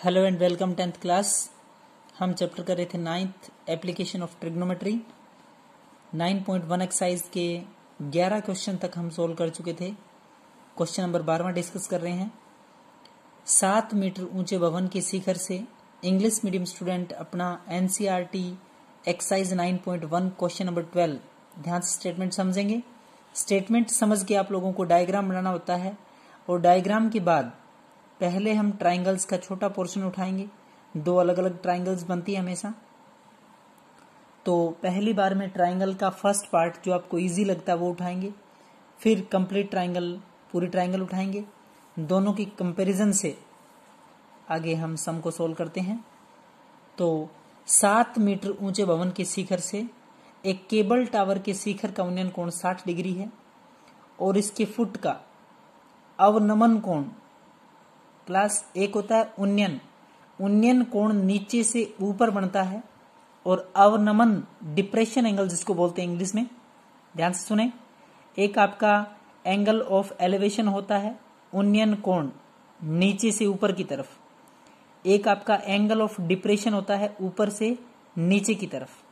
Hello and welcome 10th class. हम chapter कर रहे थे 9th application of trigonometry. 9.1 exercise के 11 क्वेश्चन तक हम सोल्व कर चुके थे। क्वेश्चन नंबर 12वां डिस्कस कर रहे हैं। 7 मीटर ऊंचे भवन के शिखर से इंग्लिश मीडियम स्टूडेंट अपना NCERT एक्सरसाइज 9.1 क्वेश्चन नंबर 12 ध्यान से स्टेटमेंट समझेंगे। स्टेटमेंट समझ के आप लोगों को डायग्राम बनाना होता है और डायग्राम के बाद पहले हम ट्राइंगल्स का छोटा पोर्शन उठाएंगे। दो अलग अलग ट्राइंगल्स बनती है हमेशा। तो पहली बार में ट्राइंगल का फर्स्ट पार्ट जो आपको इजी लगता है वो उठाएंगे, फिर कंप्लीट ट्राइंगल पूरी ट्राइंगल उठाएंगे। दोनों की कंपैरिजन से आगे हम सम को सोल्व करते हैं। तो 7 मीटर ऊंचे भवन के शिखर से एक केबल टावर के शिखर का उन्नयन कोण 60 डिग्री है और इसके फुट का अवनमन कोण क्लास एक होता है उन्नयन कोण नीचे से ऊपर बनता है और अवनमन डिप्रेशन एंगल जिसको बोलते हैं इंग्लिश में। ध्यान से सुने, एक आपका एंगल ऑफ एलिवेशन होता है उन्नयन कोण नीचे से ऊपर की तरफ, एक आपका एंगल ऑफ डिप्रेशन होता है ऊपर से नीचे की तरफ।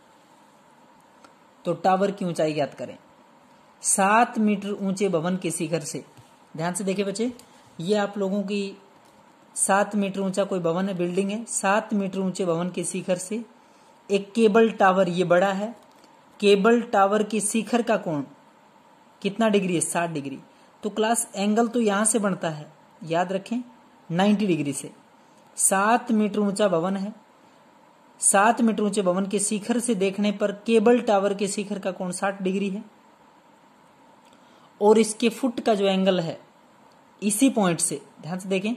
तो टावर की ऊंचाई ज्ञात करें 7 मीटर ऊंचे भवन के शिखर से। ध्यान से देखिए बच्चे, ये आप लोगों की 7 मीटर ऊंचा कोई भवन है, बिल्डिंग है। 7 मीटर ऊंचे भवन के शिखर से एक केबल टावर, ये बड़ा है, केबल टावर के शिखर का कोण कितना डिग्री है? 60 डिग्री। तो क्लास एंगल तो यहां से बनता है, याद रखें 90 डिग्री से। 7 मीटर ऊंचा भवन है, 7 मीटर ऊंचे भवन के शिखर से देखने पर केबल टावर के शिखर का कोण 60 डिग्री है और इसके फुट का जो एंगल है इसी पॉइंट से, ध्यान से देखें,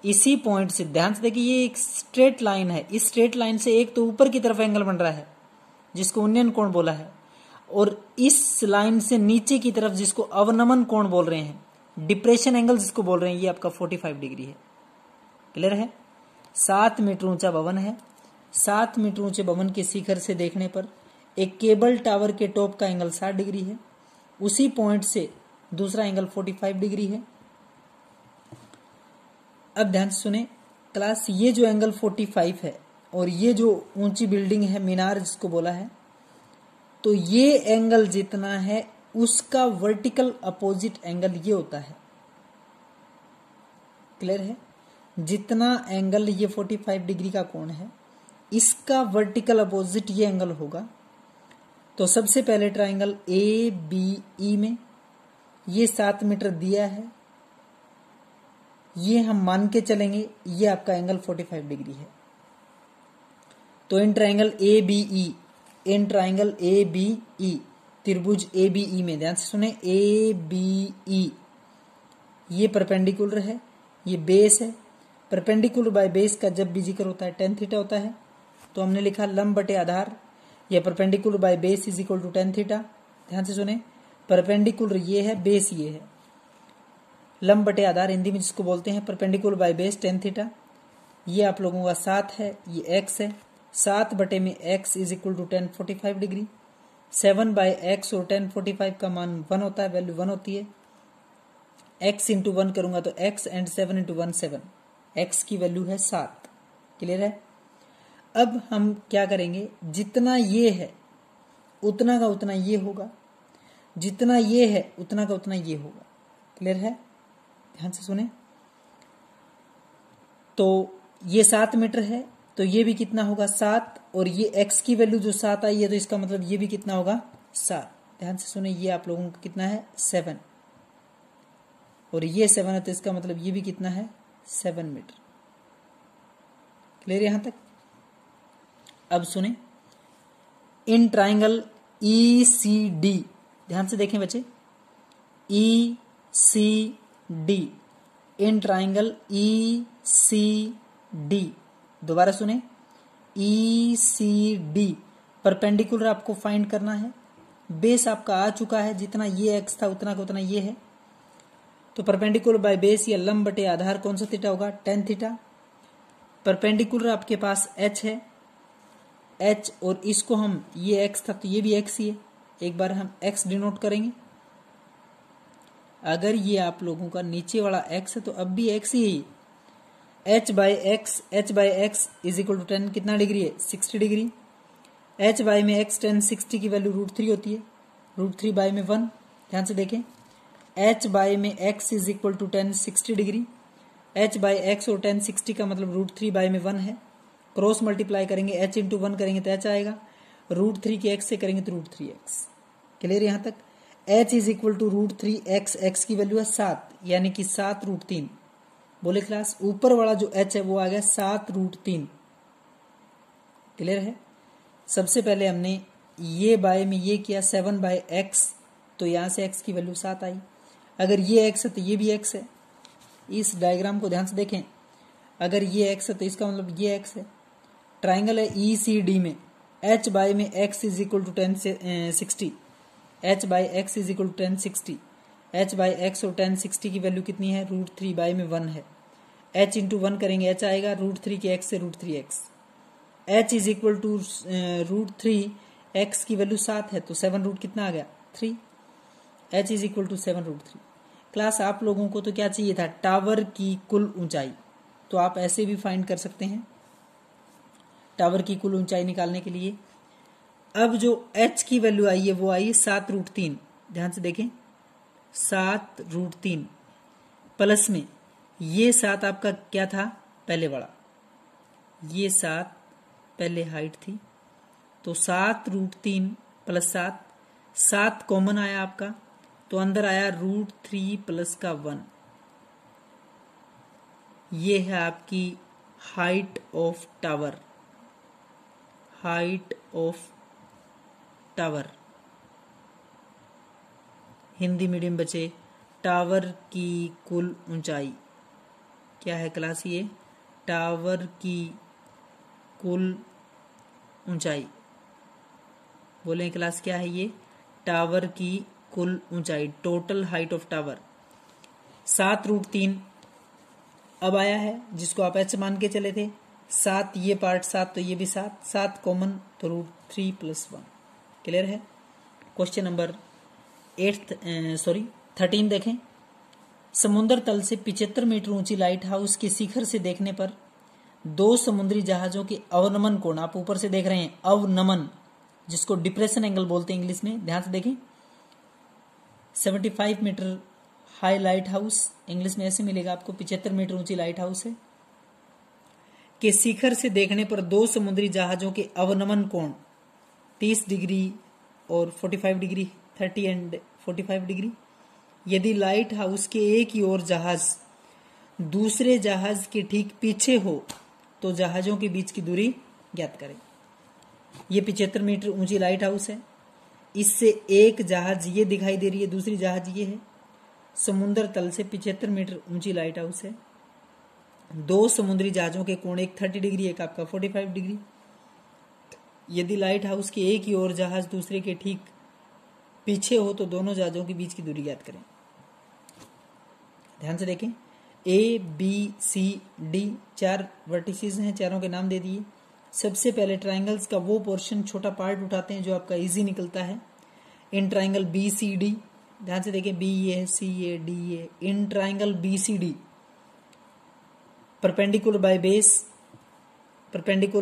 इसी पॉइंट से, ध्यान से देखिए, ये एक स्ट्रेट लाइन है। इस स्ट्रेट लाइन से एक तो ऊपर की तरफ एंगल बन रहा है जिसको उन्नयन कोण बोला है, और इस लाइन से नीचे की तरफ जिसको अवनमन कोण बोल रहे हैं, डिप्रेशन एंगल जिसको बोल रहे हैं, ये आपका 45 डिग्री है। क्लियर है? 7 मीटर ऊंचा भवन है, 7 मीटर ऊंचे भवन के शिखर से देखने पर एक केबल टावर के टॉप का एंगल 60 डिग्री है, उसी पॉइंट से दूसरा एंगल 45 डिग्री है। अब ध्यान से सुने क्लास, ये जो एंगल 45 है और ये जो ऊंची बिल्डिंग है मीनार जिसको बोला है, तो ये एंगल जितना है उसका वर्टिकल अपोजिट एंगल ये होता है। क्लियर है? जितना एंगल ये 45 डिग्री का कोण है, इसका वर्टिकल अपोजिट ये एंगल होगा। तो सबसे पहले ट्राइंगल ABE में ये 7 मीटर दिया है, ये हम मान के चलेंगे ये आपका एंगल 45 डिग्री है। तो इन ट्राइंगल ABE त्रिभुज ABE में, ध्यान से सुने, ABE ये परपेंडिकुलर है, ये बेस है। परपेंडिकुलर बाय बेस का जब भी जिक्र होता है tan थीटा होता है, तो हमने लिखा लंब बटे आधार, ये perpendicular by base is equal to tan theta. ध्यान से सुने, परपेंडिकुलर ये है, बेस ये है, लंब बटे आधार हिंदी में जिसको बोलते हैं perpendicular by base tan theta. ये आप लोगों का 7 है, ये x है, 7 बटे में x is equal to tan 45 degree. 7 by x और tan 45 का मान 1 होता है, वैल्यू 1 होती है। x इंटू 1 करूंगा तो x एंड 7 इंटू 1 7, x की वैल्यू है 7। क्लियर है? अब हम क्या करेंगे, जितना ये है उतना का उतना ये होगा, जितना ये है उतना का उतना ये होगा। क्लियर है? ध्यान से सुने, तो ये 7 मीटर है, तो ये भी कितना होगा 7, और ये x की वैल्यू जो 7 आई है, तो इसका मतलब ये भी कितना होगा 7। ध्यान से सुने, ये आप लोगों को कितना है 7, और ये 7 है, तो इसका मतलब ये भी कितना है 7 मीटर। क्लियर यहां तक? अब सुने, इन ट्राइंगल ECD, ध्यान से देखें बच्चे, ECD, इन ट्राइंगल ECD, दोबारा सुने, ECD परपेंडिकुलर आपको फाइंड करना है। बेस आपका आ चुका है, जितना ये x था उतना का उतना ये है। तो परपेंडिकुलर बाय बेस या लंब बटे आधार कौन सा थीटा होगा? tan theta. परपेंडिकुलर आपके पास h है, h, और इसको हम, ये x था तो ये भी x ही है, एक बार हम x डिनोट करेंगे। अगर ये आप लोगों का नीचे वाला x है तो अब भी x ही है, h by x is equal to 10 कितना डिग्री है 60 डिग्री। h बाई में x 10 60 की वैल्यू √3 होती है, √3 बाई में 1। ध्यान से देखें h बाई में x is equal to 10 60 degree. h by x और 10 60 का मतलब √3 बाई में 1 है। क्रॉस मल्टीप्लाई करेंगे h इंटू 1 करेंगे तो h आएगा, √3 के x से करेंगे तो √3x। क्लियर यहाँ तक। h is equal to √3x, x की वैल्यू है 7 यानी कि 7√3। बोले क्लास ऊपर वाला जो h है वो आ गया 7√3। क्लियर है। सबसे पहले हमने ये बाय में ये किया 7 बाई एक्स, तो यहां से x की वैल्यू 7 आई। अगर ये x है तो ये भी x है। इस डायग्राम को ध्यान से देखें, अगर ये x है तो इसका मतलब ये x है। ट्राइंगल है ECD में h बाय में x इज इक्वल टू 10 से 60, h by x is equal to 10 60। h by x और 10 60 की वैल्यू कितनी है √3 बाई में 1 है। h इंटू 1 करेंगे h आएगा, √3 के x से √3x। h is equal to √3x की वैल्यू 7 है तो 7 रूट कितना आ गया 3। h is equal to 7√3। Class आप लोगों को तो क्या चाहिए था टावर की कुल ऊंचाई, तो आप ऐसे भी फाइंड कर सकते हैं टावर की कुल ऊंचाई निकालने के लिए। अब जो h की वैल्यू आई है वो आई है 7√3। ध्यान से देखें 7√3 प्लस में ये 7 आपका क्या था पहले वाला, ये 7 पहले हाइट थी तो 7√3 प्लस 7 कॉमन आया आपका तो अंदर आया √3 प्लस का 1। ये है आपकी height of tower, height of tower. Hindi medium बचे टावर की कुल ऊंचाई क्या है क्लास, ये टावर की कुल ऊंचाई। बोलें क्लास क्या है ये टावर की कुल ऊंचाई, टोटल हाइट ऑफ टावर। 7√3 अब आया है जिसको आप h मान के चले थे। 7 ये पार्ट 7 तो ये भी 7 कॉमन तो √3 प्लस 1। क्लियर है। क्वेश्चन नंबर 13 देखें। समुद्र तल से 75 मीटर ऊंची लाइट हाउस के शिखर से देखने पर 2 समुद्री जहाजों के अवनमन कोण, आप ऊपर से देख रहे हैं अवनमन जिसको डिप्रेशन एंगल बोलते हैं इंग्लिश में। ध्यान से देखें 75 metre high lighthouse, English में ऐसे मिलेगा आपको 75 मीटर ऊंची लाइट हाउस है के शिखर से देखने पर 2 समुद्री जहाजों के अवनमन कोण 30 डिग्री और 45 डिग्री, 30 एंड 45 डिग्री। यदि लाइट हाउस के एक ही ओर जहाज दूसरे जहाज के ठीक पीछे हो तो जहाजों के बीच की दूरी ज्ञात करें। ये 75 मीटर ऊंची लाइट हाउस है, इससे एक जहाज ये दिखाई दे रही है, दूसरी जहाज ये है। समुद्र तल से 75 मीटर ऊंची लाइट हाउस है। 2 समुद्री जहाजों के कोण एक 30 डिग्री, एक आपका 45 डिग्री। यदि लाइट हाउस के एक ही ओर जहाज दूसरे के ठीक पीछे हो तो दोनों जहाजों के बीच की दूरी ज्ञात करें। ध्यान से देखें ABCD 4 वर्टिसेस हैं, चारों के नाम दे दिए। सबसे पहले ट्राइंगल्स का वो पोर्शन छोटा पार्ट उठाते हैं जो आपका इजी निकलता है। इन ट्राइंगल BCD, ध्यान से देखें BACADA, in triangle BCD perpendicular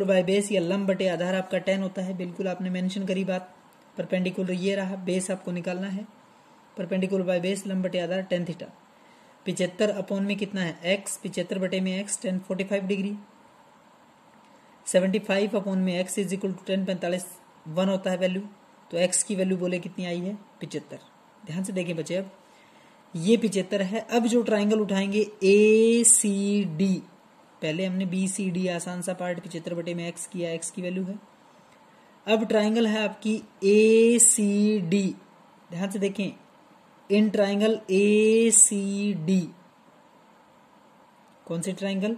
by base या लंब बटे आधार आपका 10 होता है। बिल्कुल आपने मेंशन करी बात, परपेंडिकुलर ये रहा, बेस आपको निकालना है। परपेंडिकुलर बाय बेस लंब बटे आधार 10 थीटा। 75 अपॉन में कितना है x, 75 बटे में x 10 45 डिग्री। 75 अपॉन में x इज इक्वल टू 10 45 1 होता है वैल्यू, तो x की वैल्यू बोले कितनी आई है 75। ध्यान से देखें बच्चे, अब ये 75 है। अब जो ट्राइंगल उठाएंगे ACD, पहले हमने BCD आसान सा पार्ट 75 बटे में x किया, x की वैल्यू है। अब ट्राइंगल है आपकी ACD, ध्यान से देखें इन ट्राइंगल ACD, कौन सी ट्राइंगल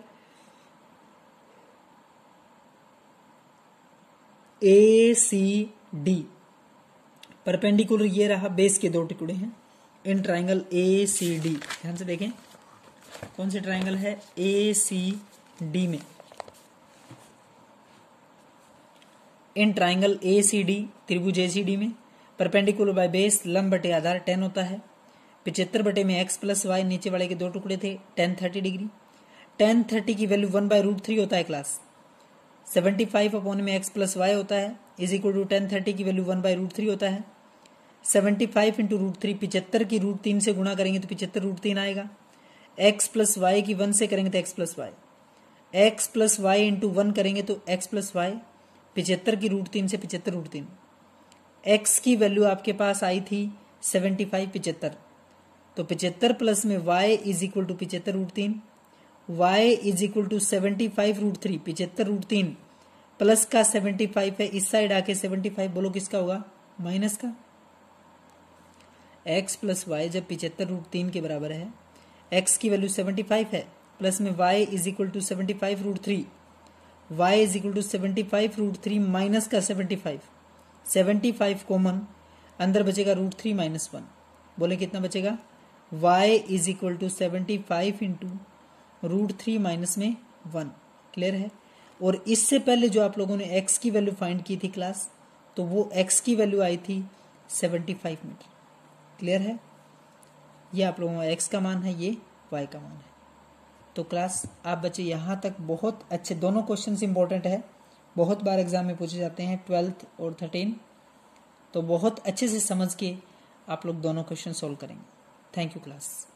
ACD, परपेंडिकुलर ये रहा, बेस के 2 टुकड़े हैं। इन ट्राइंगल ACD, ध्यान से देखें कौन सी ट्राइंगल है ACD में। इन ट्राइंगल ACD त्रिभुज ACD में परपेंडिकुलर बाय बेस लंब बटे आधार 10 होता है। 75 बटे में x प्लस वाई, नीचे वाले के 2 टुकड़े थे, 10 30 डिग्री। tan30 की वैल्यू 1/√3 होता है क्लास। 75 अपॉन में x प्लस वाई होता है इज इक्वल टू tan30 की वैल्यू 1/√3 होता है। 75 इंटू √3, 75 की √3 से गुणा करेंगे तो 75√3 आएगा। x प्लस वाई की 1 से करेंगे तो x plus y, x plus y into 1 करेंगे तो x प्लस वाई, 75 की √3 से 75√3। x की वैल्यू आपके पास आई थी 75 75, तो 75 प्लस में y is equal to 75√3, y is equal to 75√3, 75√3 plus का 75 है, इस साइड आके 75 बोलो किसका होगा, माइनस का। x प्लस वाई जब 75√3 के बराबर है, x की वैल्यू 75 है, प्लस में y is equal to 75√3, y is equal to 75√3 minus का 75, 75 कॉमन, अंदर बचेगा √3 माइनस 1, बोले कितना बचेगा, y is equal to 75 into √3 minus में 1। क्लियर है। और इससे पहले जो आप लोगों ने x की वैल्यू फाइंड की थी क्लास, तो वो x की वैल्यू आई थी 75 मीटर। क्लियर है। ये आप लोगों का x का मान है, ये y का मान है। तो क्लास आप बच्चे यहाँ तक बहुत अच्छे, दोनों क्वेश्चंस इंपॉर्टेंट है, बहुत बार एग्जाम में पूछे जाते हैं 12th और 13, तो बहुत अच्छे से समझ के आप लोग दोनों क्वेश्चन सॉल्व करेंगे। Thank you class.